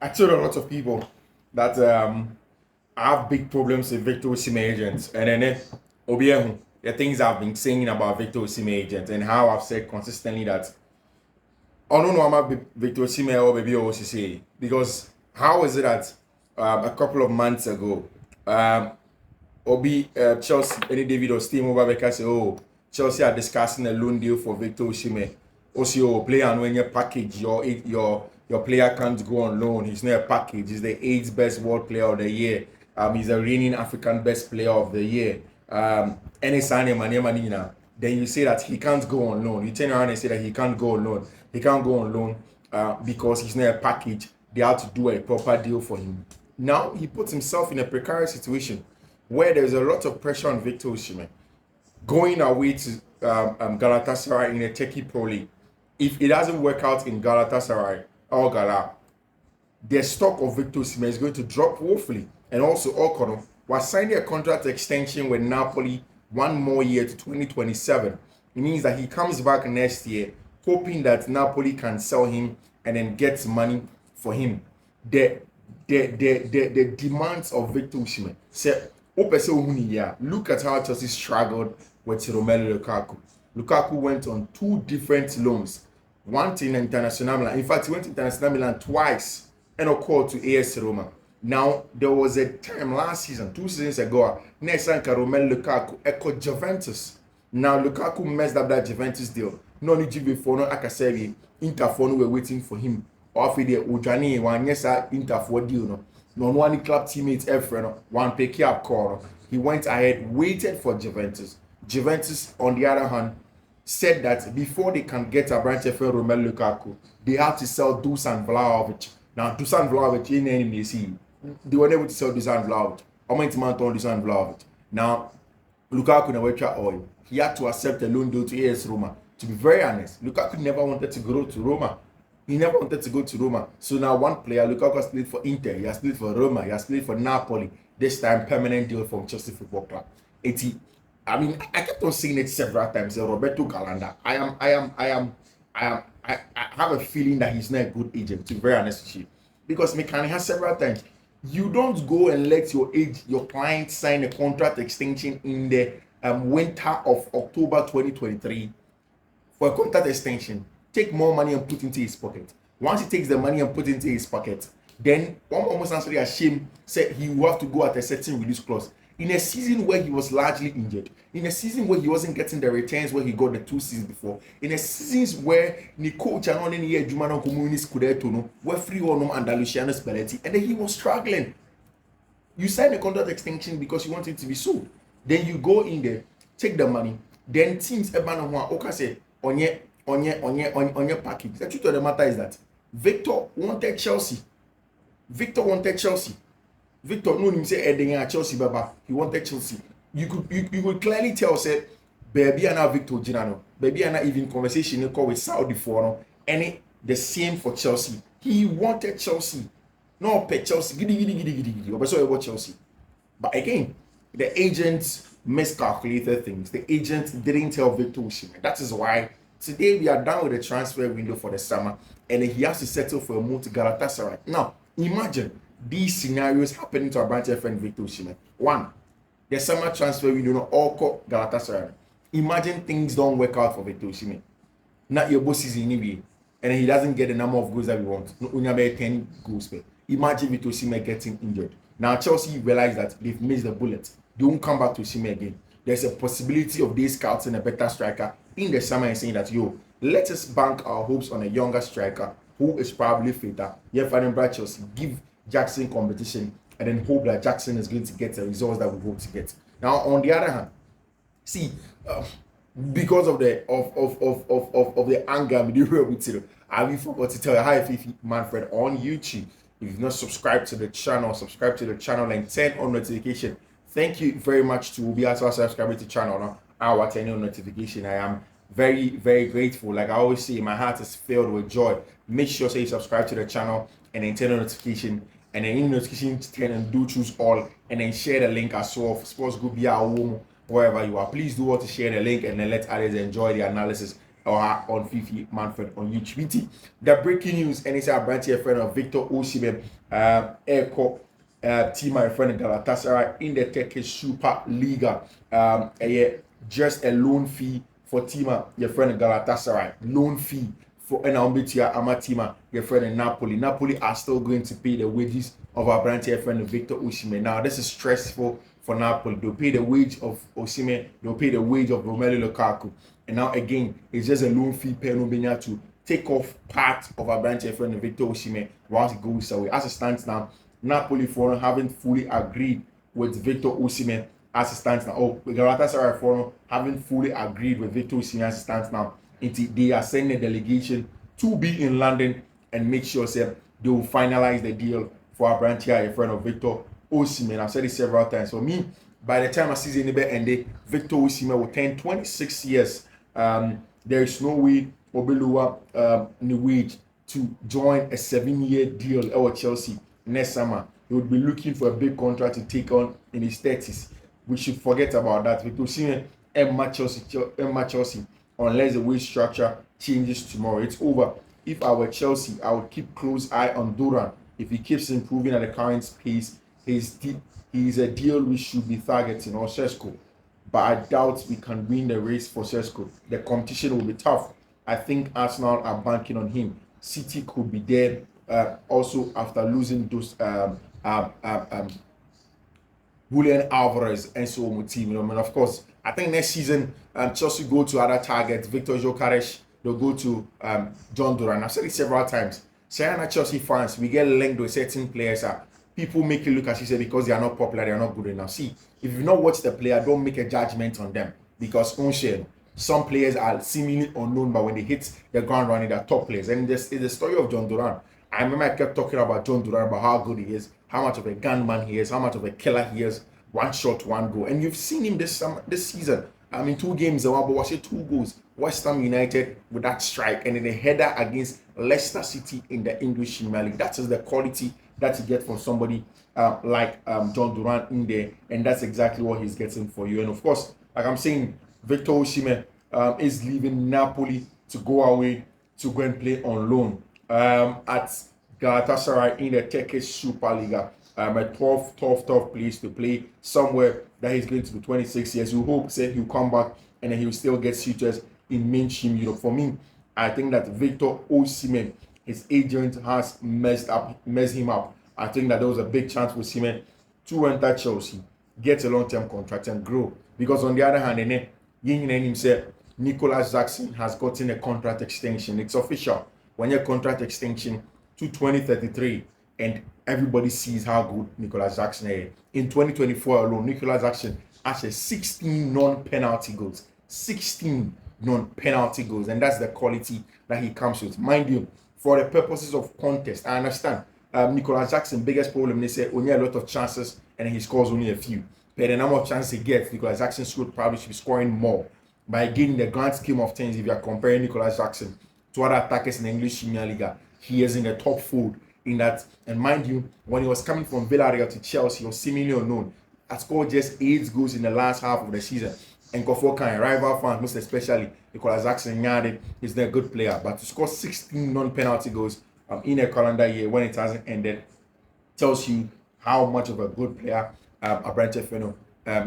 I told a lot of people that I have big problems with Victor Osimhen agents, and then Obiahu, the things I've been saying about Victor Osimhen agents and how I've said consistently that I don't know about Victor Osimhen or baby OCC because how is it that a couple of months ago, Chelsea any David or Steve Mobabeka say, oh, Chelsea are discussing a loan deal for Victor Osimhen. Also, player and when your package, your player can't go on loan. He's not a package. He's the 8th best world player of the year. He's a reigning African best player of the year. Any sign Manina, then you say that he can't go on loan. You turn around and say that he can't go on loan. He can't go on loan because he's not a package. They have to do a proper deal for him. Now he puts himself in a precarious situation where there's a lot of pressure on Victor Osimhen going away to Galatasaray in a Turkey Pro League. If it doesn't work out in Galatasaray or Gala, their stock of Victor Osimhen is going to drop woefully. And also, Okono was signing a contract extension with Napoli 1 more year to 2027. It means that he comes back next year, hoping that Napoli can sell him and then get money for him. The demands of Victor Osimhen. Look at how Chelsea struggled with Romelu Lukaku. Lukaku went on 2 different loans. One to International Milan. In fact, he went to International Milan twice and a call to AS Roma. Now, there was a time last season, 2 seasons ago, Nesan Romelu Lukaku echoed Juventus. Now, Lukaku messed up that Juventus deal. No need to be for no Akasevi. Interphone were waiting for him. Or for the Ujani, one yes, Interfor deal. No one club teammates ever, one pick up call. He went ahead, waited for Juventus. Juventus, on the other hand, said that before they can get a branch of Romelu Lukaku, they have to sell Dusan Vlahovic. Now, Dusan Vlahovic, in any see, they were able to sell Dusan Vlahovic. How many months on Dusan Vlahovic? Now, Lukaku never tried oil. He had to accept a loan deal to AS Roma. To be very honest, Lukaku never wanted to go to Roma. He never wanted to go to Roma. So now one player, Lukaku has played for Inter, he has played for Roma, he has played for Napoli. This time, permanent deal from Chelsea Football Club. I kept on saying it several times. Roberto Galanda. I have a feeling that he's not a good agent, to be very honest with you. Because Mekani has several times. You don't go and let your client sign a contract extension in the winter of October 2023 for a contract extension. Take more money and put into his pocket. Once he takes the money and put into his pocket, then one almost actually ashamed said he will have to go at a certain release clause. In a season where he was largely injured, in a season where he wasn't getting the returns where he got the 2 seasons before, in a seasons where the coach and on any Jumano communities could were free on Andalusian Spalletti, and then he was struggling. You sign a contract extension because you want it to be sold. Then you go in there, take the money, then teams say on your package. The truth of the matter is that Victor wanted Chelsea. Victor no him say heading at Chelsea, Baba. He wanted Chelsea. You could clearly tell, say, baby and now Victor Ginano, baby and even conversation call with Saudi for no, and the same for Chelsea. He wanted Chelsea. No pay Chelsea. Giddy. About Chelsea. But again, the agent miscalculated things. The agent didn't tell Victor Osimhen. That is why today we are done with the transfer window for the summer, and he has to settle for a move to Galatasaray. Now, imagine these scenarios happening to our branch friend Victor Osimhen. 1, the summer transfer window no all Galatasaray. Imagine things don't work out for Victor Osimhen. Not your boss is anyway, and he doesn't get the number of goals that we want. No, only about 10 goals. Imagine Victor Osimhen getting injured. Now Chelsea realize that they've missed the bullet. They won't come back to Osimhen again. There's a possibility of these scouting a better striker in the summer and saying that, let us bank our hopes on a younger striker who is probably fitter. Chelsea give Jackson competition and then hope that Jackson is going to get the results that we hope to get. Now, on the other hand, see, because of the anger with you, I forgot to tell you, hi Fiifi-Manfred on YouTube. If you've not subscribed to the channel, subscribe to the channel and turn on notification. Thank you very much to be also subscribing to the channel. Now, our turn on notification. I am very, very grateful. Like I always say, my heart is filled with joy. Make sure you subscribe to the channel and then turn on notification. And then in notification, turn and do choose all. And then share the link as well for Sports Group, wherever you are. Please do want to share the link and then let others enjoy the analysis or on Fiifi-Manfred on YouTube. The breaking news, and it's our brand here friend of Victor Osimhen, Echo team my friend Galatasaray in the Turkish Super Liga. Just a loan fee for team your friend Galatasaray. Loan fee for an Ambitia Amatima, your friend in Napoli. Napoli are still going to pay the wages of our brand here friend Victor Osimhen. Now this is stressful for Napoli. They'll pay the wage of Osimhen, they'll pay the wage of Romelu Lukaku. And now again, it's just a loan fee Penobenia to take off part of our branch friend Victor Osimhen once he goes away. As it stands now, Napoli forum haven't fully agreed with Victor Osimhen as it stands now. Oh, Galatasaray forum haven't fully agreed with Victor Osimhen as it stands now. They are sending a delegation to be in London and make sure they will finalize the deal for our branch here, a friend of Victor Osimhen. I've said it several times. For me, by the time I season ended, Victor Osimhen will turn 26 years. There is no way Obeluwa wage to join a 7-year deal at Chelsea next summer. He would be looking for a big contract to take on in his 30s. We should forget about that. Victor Osimhen and Chelsea unless the wage structure changes tomorrow. It's over. If I were Chelsea, I would keep close eye on Duran. If he keeps improving at the current pace, he's a deal we should be targeting, or Sesko. But I doubt we can win the race for Sesko. The competition will be tough. I think Arsenal are banking on him. City could be there also after losing those Julian Alvarez and so on team. And of course, I think next season Chelsea go to other targets. Victor Gyökeres, they'll go to John Duran. I've said it several times. Saying Chelsea fans, we get linked with certain players. People make it look as you say because they are not popular, they are not good enough. See, if you've not watched the player, don't make a judgment on them because some players are seemingly unknown, but when they hit the ground running, they're top players. And this is the story of John Duran. I remember I kept talking about John Duran, about how good he is, how much of a gunman he is, how much of a killer he is. One shot, one goal. And you've seen him this season. I mean, 2 games, but was it 2 goals? West Ham United with that strike, and then a header against Leicester City in the English Premier League. That is the quality that you get from somebody like John Duran in there, and that's exactly what he's getting for you. And of course, like I'm saying, Victor Osimhen is leaving Napoli to go away to go and play on loan at Galatasaray in the Turkish Super Liga. A tough place to play somewhere that he's going to be 26 years. You hope he'll come back and then he'll still get suitors in mainstream Europe. For me, I think that Victor Osimhen, his agent has messed him up. I think that there was a big chance for Osimhen to enter Chelsea, get a long-term contract and grow. Because on the other hand, himself, Nicolas Jackson has gotten a contract extension. It's official. When your contract extension to 2033, and everybody sees how good Nicolas Jackson is. In 2024 alone, Nicolas Jackson has 16 non-penalty goals. 16 non-penalty goals. And that's the quality that he comes with. Mind you, for the purposes of contest, I understand. Nicolas Jackson's biggest problem, they say, only a lot of chances and he scores only a few. But the number of chances he gets, Nicolas Jackson probably should be scoring more. By getting the grand scheme of things, if you are comparing Nicolas Jackson to other attackers in the English Premier League, he is in the top 4 in that. And mind you, when he was coming from Villarreal to Chelsea, he was seemingly unknown. He scored just 8 goals in the last half of the season. And Kofokan, rival fans, most especially Nicolas Jackson, is a good player. But to score 16 non-penalty goals in a calendar year when it hasn't ended tells you how much of a good player a branch of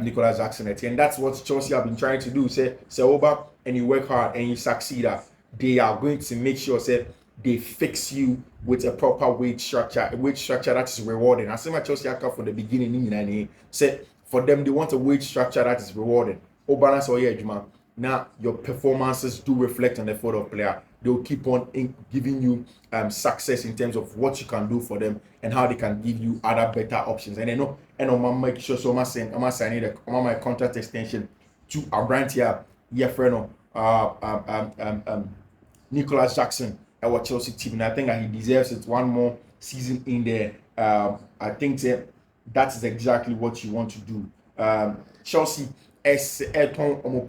Nicolas Jackson is. And that's what Chelsea have been trying to do. Say over and you work hard and you succeed. They are going to make sure they fix you with a proper wage structure that is rewarding. I see my Chelsea account from the beginning. Said for them, they want a wage structure that is rewarding. Balance or Juma. Now your performances do reflect on the photo of player. They will keep on giving you success in terms of what you can do for them and how they can give you other better options. And I know, and I'm make sure so I'm signing my contract extension to a brand here, friend Nicolas Jackson, our Chelsea team, and I think that he deserves it. One more season in there. I think that is exactly what you want to do. Chelsea as a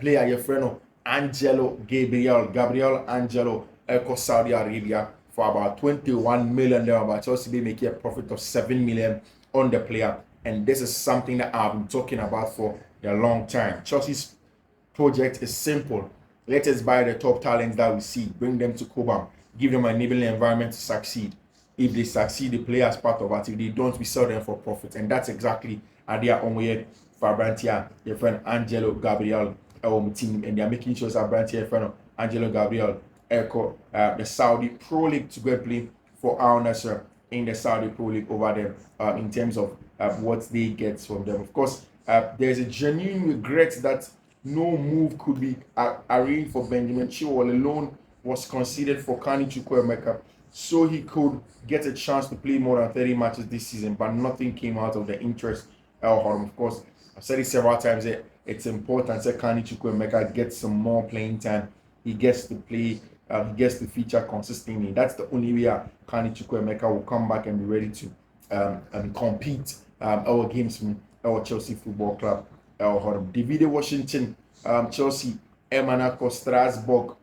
player, your friend Gabriel Angelo, Saudi Arabia for about 21 million. But Chelsea be making a profit of 7 million on the player, and this is something that I've been talking about for a long time. Chelsea's project is simple. Let us buy the top talents that we see, bring them to Cobham, give them an enabling environment to succeed. If they succeed, they play as part of it. If they don't, we sell them for profit. And that's exactly their own way for Abrantia, your friend Angelo Gabriel, our team, and they're making sure that Abrantia, your friend Angelo Gabriel, echo the Saudi Pro League to go play for Al Nassr in the Saudi Pro League over there in terms of what they get from them. Of course, there's a genuine regret that no move could be arranged for Benjamin Chilwell. A loan was considered for Kani Chukwuemeka so he could get a chance to play more than 30 matches this season, but nothing came out of the interest. Of course, I've said it several times. It's important that Kani Chukwuemeka gets some more playing time. He gets to play. He gets to feature consistently. That's the only way Kani Chukwuemeka will come back and be ready to compete our games from our Chelsea Football Club. David Washington, Chelsea, Monaco, Strasbourg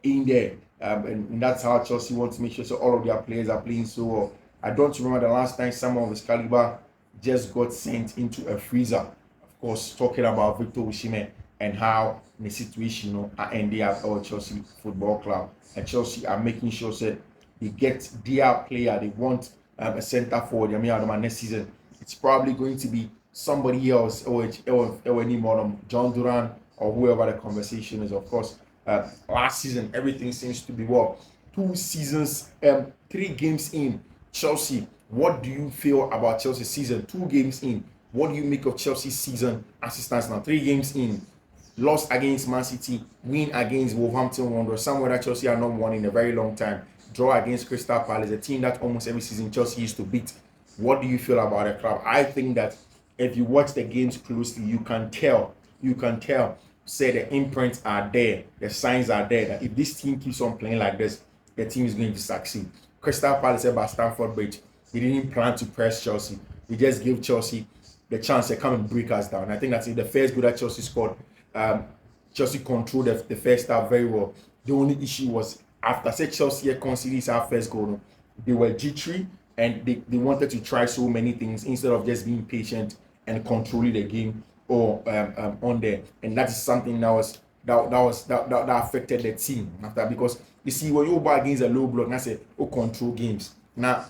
in there. And that's how Chelsea wants to make sure so all of their players are playing so well. I don't remember the last time someone of his caliber just got sent into a freezer. Of course, talking about Victor Osimhen and how the situation are ending at our Chelsea Football Club. And Chelsea are making sure that they get their player. They want a centre forward. I mean, next season, it's probably going to be somebody else or any more John Duran or whoever the conversation is. Of course, last season everything seems to be 2 seasons, 3 games in. Chelsea, what do you feel about Chelsea's season? 2 games in, what do you make of Chelsea's season as it stands now? 3 games in, lost against Man City, win against Wolverhampton Wanderers, somewhere that Chelsea are not won in a very long time, draw against Crystal Palace, a team that almost every season Chelsea used to beat. What do you feel about the club? I think that if you watch the games closely, you can tell, say the imprints are there, the signs are there that if this team keeps on playing like this, the team is going to succeed. Crystal Palace by Stamford Bridge, they didn't plan to press Chelsea. They just gave Chelsea the chance to come and break us down. I think that's the first goal that Chelsea scored. Chelsea controlled the first half very well. The only issue was after Chelsea conceded our first goal, they were jittery and they wanted to try so many things instead of just being patient and controlling the game or on there. And that is something that affected the team after, because you see when you go against a low block, now say control games. Now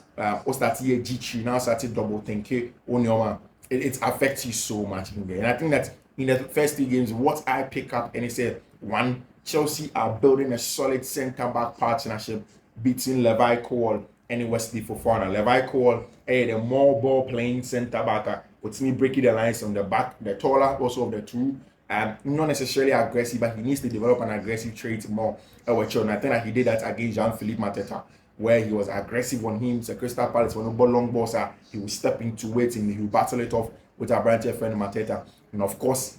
start here jittery, now start double thinking on your man. It affects you so much in there. And I think that in the first 3 games, what I pick up and it said, 1, Chelsea are building a solid centre-back partnership between Levi Cole and Wesley Fofana. Levi Cole, the more ball-playing centre-back, with me breaking the lines on the back, the taller also of the two, not necessarily aggressive, but he needs to develop an aggressive trait more. And I think that he did that against Jean-Philippe Mateta, where he was aggressive on him. So Crystal Palace, when the long balls he will step into it and he will battle it off with our branch friend Mateta. And of course,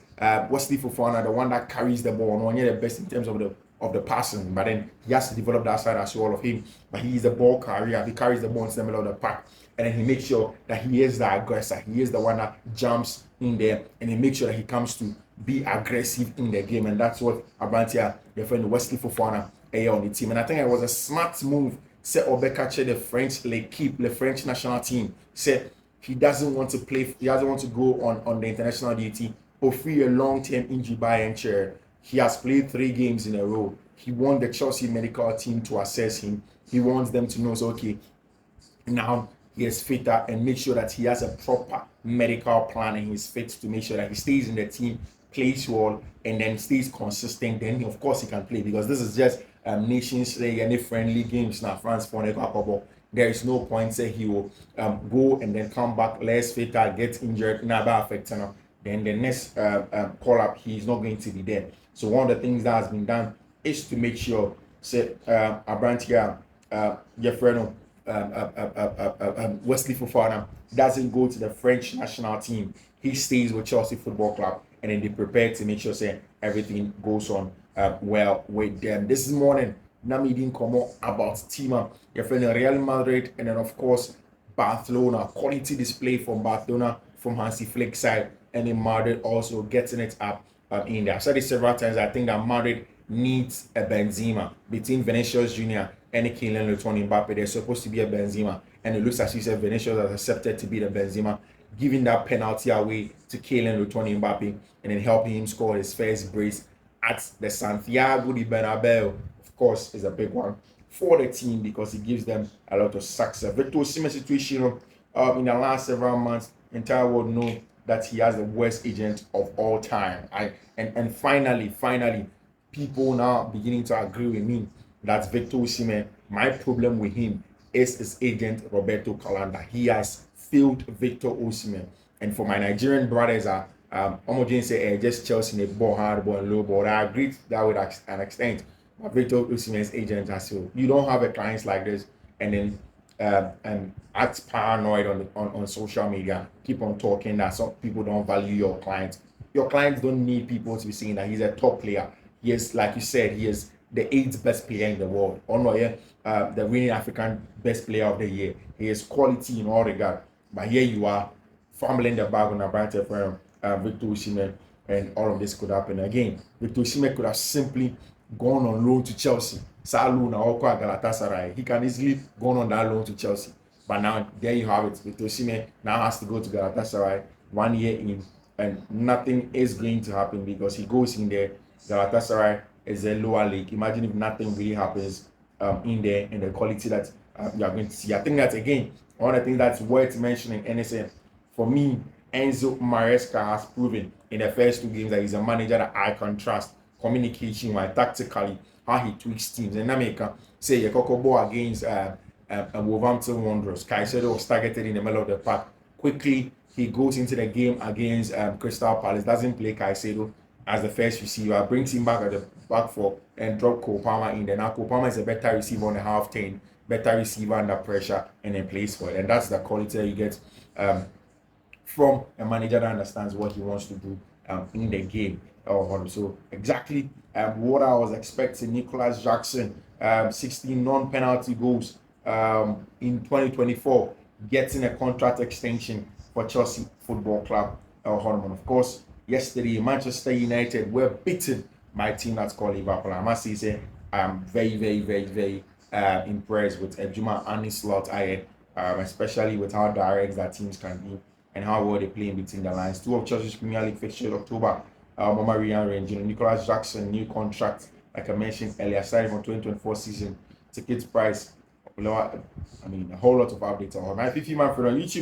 Wesley Fofana, the one that carries the ball, one of the best in terms of the passing, but then he has to develop that side as well of him. But he is the ball carrier. He carries the ball in the middle of the pack, and then he makes sure that he is the aggressor. He is the one that jumps in there, and he makes sure that he comes to be aggressive in the game. And that's what Abrantia, your friend Wesley Fofana, on the team. And I think it was a smart move. Said Obekache, the French l'équipe, the French national team, said he doesn't want to play. He doesn't want to go on the international duty or free a long-term injury by and chair. He has played 3 games in a row. He wants the Chelsea medical team to assess him. He wants them to know, so okay, now he is fitter and make sure that he has a proper medical plan and he's fit to make sure that he stays in the team, plays well, and then stays consistent. Then, of course, he can play, because this is just Nations League, any friendly games now. France for the there is no point say he will go and then come back less fitter, get injured, never affect him. Then the next call up, he's not going to be there. So one of the things that has been done is to make sure, say, Abrantia, Jeffreno, Wesley Fofana doesn't go to the French national team. He stays with Chelsea Football Club, and then they prepare to make sure, say, everything goes on well with them. This morning, Nami didn't come up about Tima, your friend Real Madrid, and then of course Barcelona. Quality display from Barcelona from Hansi Flick's side, and then Madrid also getting it up in there. I've said it several times. I think that Madrid needs a Benzema between Vinicius Jr. and Kylian Mbappe. There's supposed to be a Benzema, and it looks as if Vinicius has accepted to be the Benzema, giving that penalty away to Kylian Mbappe, and then helping him score his first brace at the Santiago de Bernabeu, of course, is a big one for the team because it gives them a lot of success. Victor Osimhen situation in the last several months, entire world know that he has the worst agent of all time. And finally, people now beginning to agree with me that Victor Osimhen, my problem with him is his agent Roberto Calanda. He has failed Victor Osimhen. And for my Nigerian brothers, Omojin say just Chelsea in a ball, hard ball, and low ball. I agree with that with an extent. But Victor Osimhen's agent has failed. You don't have a client like this and then act paranoid on social media. Keep on talking that some people don't value your clients. Your clients don't need people to be saying that he's a top player. He is, like you said, he is the eighth best player in the world. Or no, yeah, the winning African best player of the year. He is quality in all regard. But here you are, fumbling the bag on a brighter firm, Victor Osimhen, and all of this could happen again. Victor Osimhen could have simply gone on loan to Chelsea. Salu na Oko Galatasaray. He can easily go on that loan to Chelsea. But now there you have it. Victor Osimhen now has to go to Galatasaray 1 year in, and nothing is going to happen because he goes in there. Galatasaray is a lower league. Imagine if nothing really happens in there and the quality that you are going to see. I think that again, one of the things that's worth mentioning, NSN, for me, Enzo Maresca has proven in the first 2 games that he's a manager that I can trust. Communication wise, tactically, how he tweaks teams. And America say Yakokobo against Wolverhampton Wanderers. Caicedo was targeted in the middle of the park. Quickly, he goes into the game against Crystal Palace. Doesn't play Caicedo as the first receiver. Brings him back at the back four and drop Cole Palmer in there. Now Cole Palmer is a better receiver on the half turn, better receiver under pressure, and then plays for it. And that's the quality that you get from a manager that understands what he wants to do in the game. So exactly what I was expecting. Nicholas Jackson, 16 non-penalty goals in 2024, getting a contract extension for Chelsea Football Club. Of course, yesterday Manchester United were beaten by a team that's called Liverpool. I must say, I'm very impressed with Ejuma Anislot Ayed, especially with how direct that teams can be and how well they play in between the lines. 2 of Chelsea's Premier League fixtures October. Mama Rian Range, Nicholas Jackson, new contract, like I mentioned earlier, starting from 2024 season. Tickets price, a whole lot of updates on my Fiifi-Manfred on YouTube.